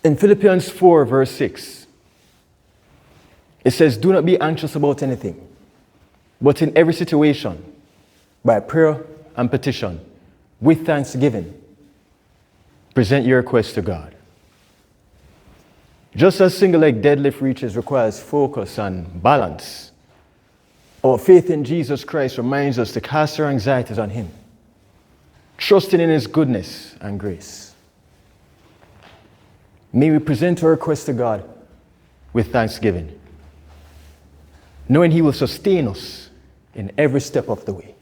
In Philippians 4, verse 6, it says, do not be anxious about anything, but in every situation, by prayer and petition, with thanksgiving, present your request to God. Just as single leg deadlift reaches requires focus and balance, our faith in Jesus Christ reminds us to cast our anxieties on Him, trusting in His goodness and grace. May we present our request to God with thanksgiving, knowing He will sustain us in every step of the way.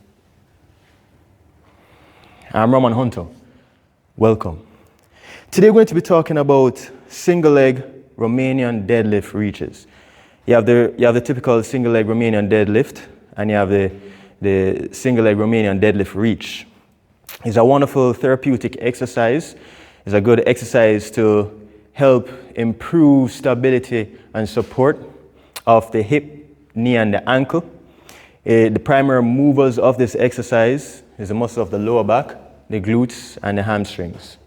I'm Roman Hunter. Welcome. Today we're going to be talking about single leg Romanian deadlift reaches. You have the typical single leg Romanian deadlift, and you have the single leg Romanian deadlift reach. It's a wonderful therapeutic exercise. It's a good exercise to help improve stability and support of the hip, knee, and the ankle. The primary movers of this exercise is the muscle of the lower back, the glutes, and the hamstrings.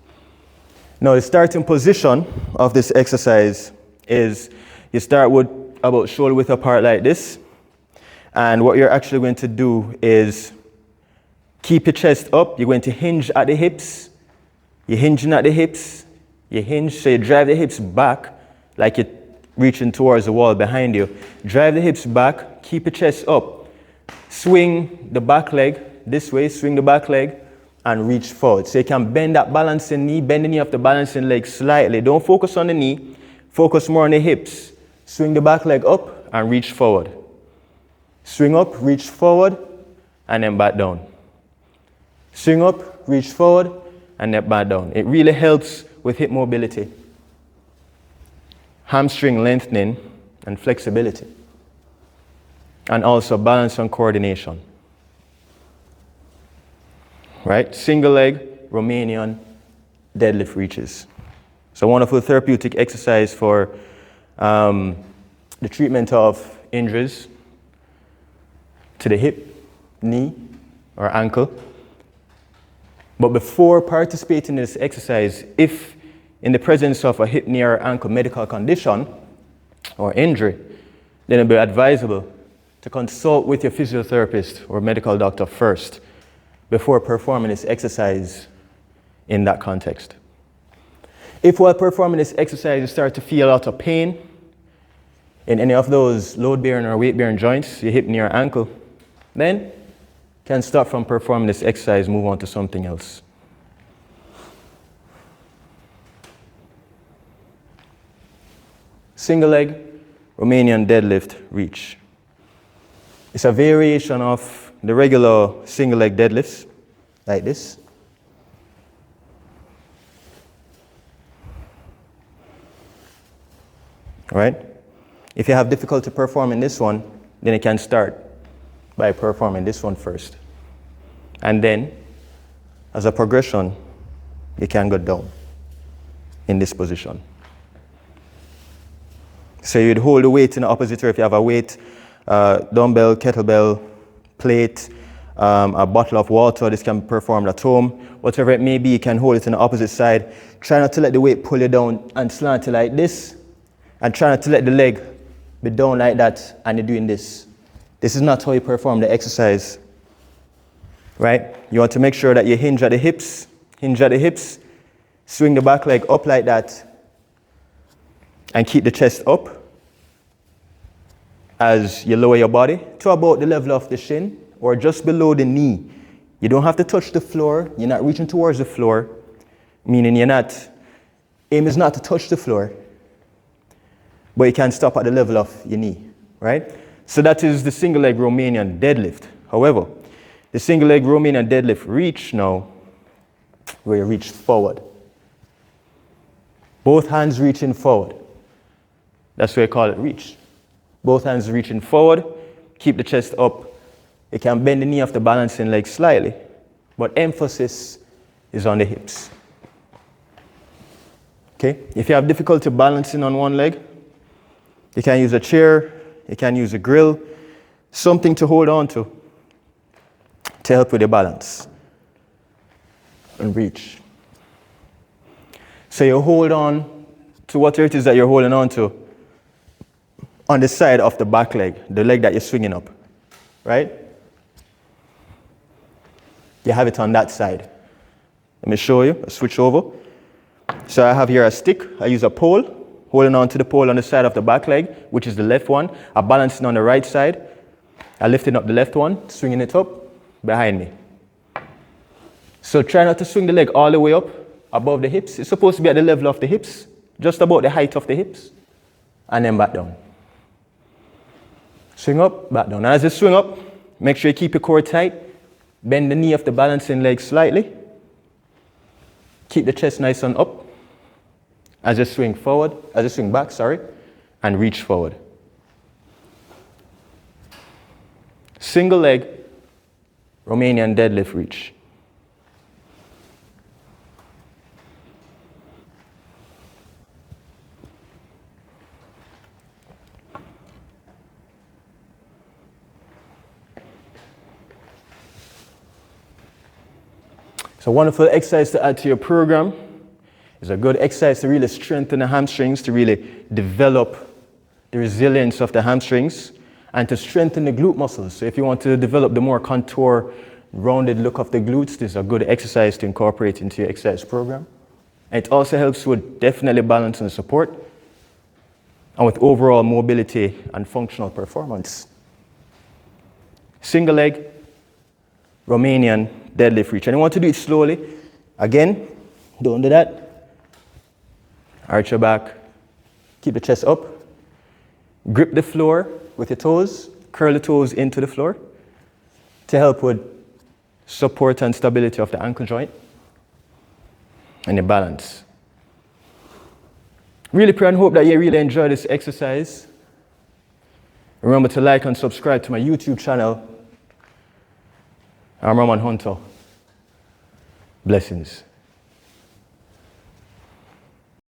Now, the starting position of this exercise is you start with about shoulder width apart like this. And what you're actually going to do is keep your chest up. You're going to hinge at the hips. You're hinging at the hips. You hinge, so you drive the hips back like you're reaching towards the wall behind you. Drive the hips back, keep your chest up. Swing the back leg this way, swing the back leg, and reach forward. So you can bend that balancing knee, bend the knee off the balancing leg slightly. Don't focus on the knee, focus more on the hips. Swing the back leg up and reach forward. Swing up, reach forward, and then back down. Swing up, reach forward, and then back down. It really helps with hip mobility, hamstring lengthening, and flexibility, and also balance and coordination. Right? Single leg Romanian deadlift reaches. It's a wonderful therapeutic exercise for the treatment of injuries to the hip, knee, or ankle. But before participating in this exercise, if in the presence of a hip, knee, or ankle medical condition or injury, then it will be advisable to consult with your physiotherapist or medical doctor first before performing this exercise in that context. If while performing this exercise you start to feel a lot of pain in any of those load-bearing or weight-bearing joints, your hip, knee, or ankle, then you can stop from performing this exercise, move on to something else. Single leg Romanian deadlift reach. It's a variation of the regular single leg deadlifts, like this. All right? If you have difficulty performing this one, then you can start by performing this one first. And then, as a progression, you can go down in this position. So you'd hold the weight in the opposite way. If you have a weight, dumbbell, kettlebell, plate, a bottle of water, this can be performed at home. Whatever it may be, you can hold it in the opposite side. Try not to let the weight pull you down and slant you like this. And try not to let the leg be down like that and you're doing this. This is not how you perform the exercise, right? You want to make sure that you hinge at the hips, swing the back leg up like that, and keep the chest up as you lower your body to about the level of the shin or just below the knee. You don't have to touch the floor. You're not reaching towards the floor, meaning aim is not to touch the floor, but you can stop at the level of your knee, right? So that is the single leg Romanian deadlift. However, the single leg Romanian deadlift reach now, where you reach forward. Both hands reaching forward. That's why I call it reach. Both hands reaching forward, keep the chest up. You can bend the knee off the balancing leg slightly, but emphasis is on the hips. Okay? If you have difficulty balancing on one leg, you can use a chair, you can use a grill, something to hold on to help with your balance and reach. So you hold on to whatever it is that you're holding on to on the side of the back leg, the leg that you're swinging up, right? You have it on that side. Let me show you. I'll switch over. So I have here a stick. I use a pole, holding on to the pole on the side of the back leg, which is the left one. I'm balancing on the right side. I'm lifting up the left one, swinging it up behind me. So try not to swing the leg all the way up above the hips. It's supposed to be at the level of the hips, just about the height of the hips, and then back down. Swing up, back down. And as you swing up, make sure you keep your core tight. Bend the knee of the balancing leg slightly. Keep the chest nice and up. As you swing forward, as you swing back, and reach forward. Single leg Romanian deadlift reach. It's a wonderful exercise to add to your program. It's a good exercise to really strengthen the hamstrings, to really develop the resilience of the hamstrings, and to strengthen the glute muscles. So if you want to develop the more contour, rounded look of the glutes, this is a good exercise to incorporate into your exercise program. And it also helps with definitely balance and support, and with overall mobility and functional performance. Single leg Romanian deadlift reach. And you want to do it slowly. Again, don't do that. Arch your back. Keep the chest up. Grip the floor with your toes. Curl the toes into the floor to help with support and stability of the ankle joint and the balance. Really pray and hope that you really enjoy this exercise. Remember to like and subscribe to my YouTube channel. I'm Roman Hunter. Blessings.